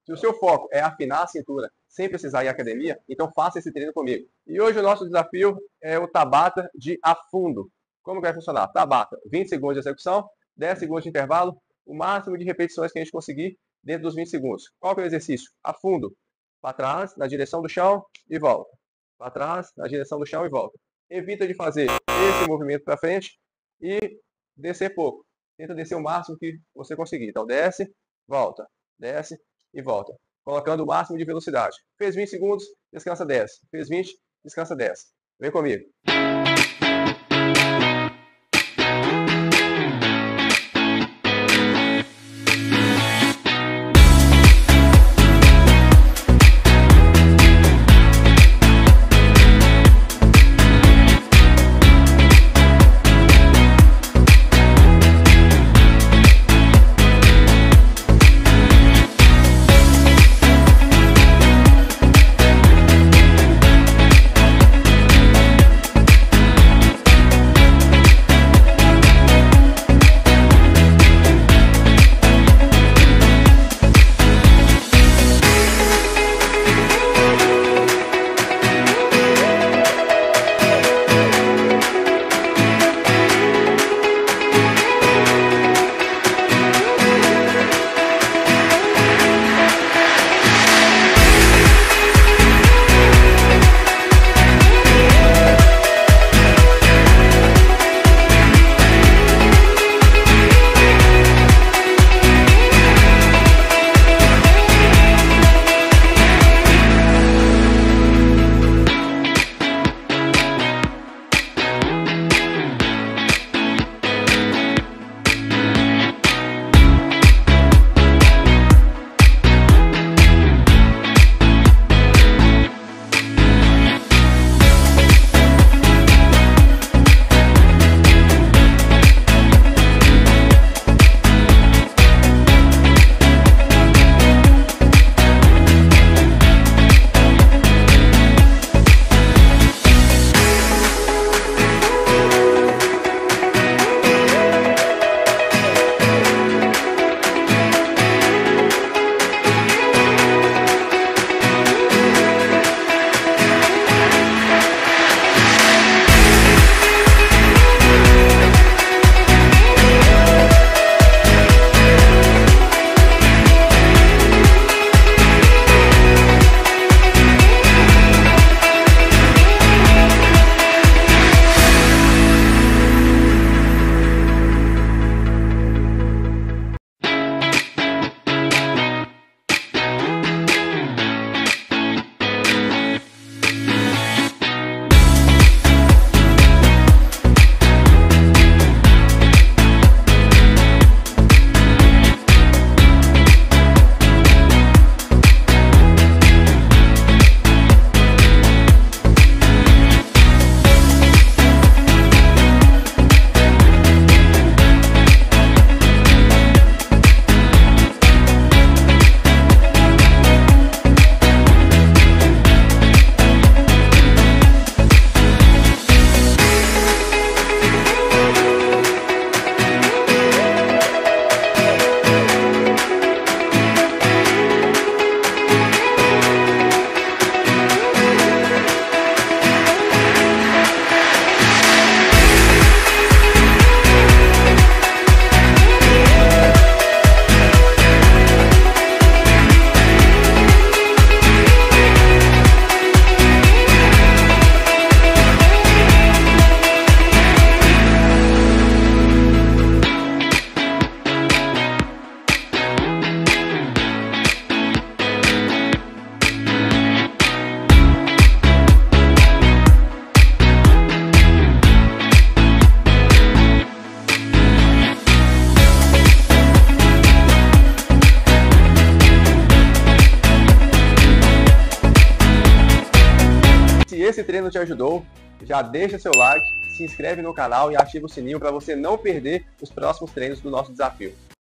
Se o seu foco é afinar a cintura sem precisar ir à academia, então faça esse treino comigo. E hoje o nosso desafio é o Tabata de afundo. Como que vai funcionar? Tabata, 20 segundos de execução, 10 segundos de intervalo, o máximo de repetições que a gente conseguir dentro dos 20 segundos. Qual que é o exercício? Afundo, para trás, na direção do chão e volta. Para trás, na direção do chão e volta. Evita de fazer esse movimento para frente e descer pouco. Tenta descer o máximo que você conseguir. Então desce, volta, desce e volta. Colocando o máximo de velocidade. Fez 20 segundos, descansa 10. Fez 20, descansa 10. Vem comigo. esse treino te ajudou, já deixa seu like, se inscreve no canal e ativa o sininho para você não perder os próximos treinos do nosso desafio.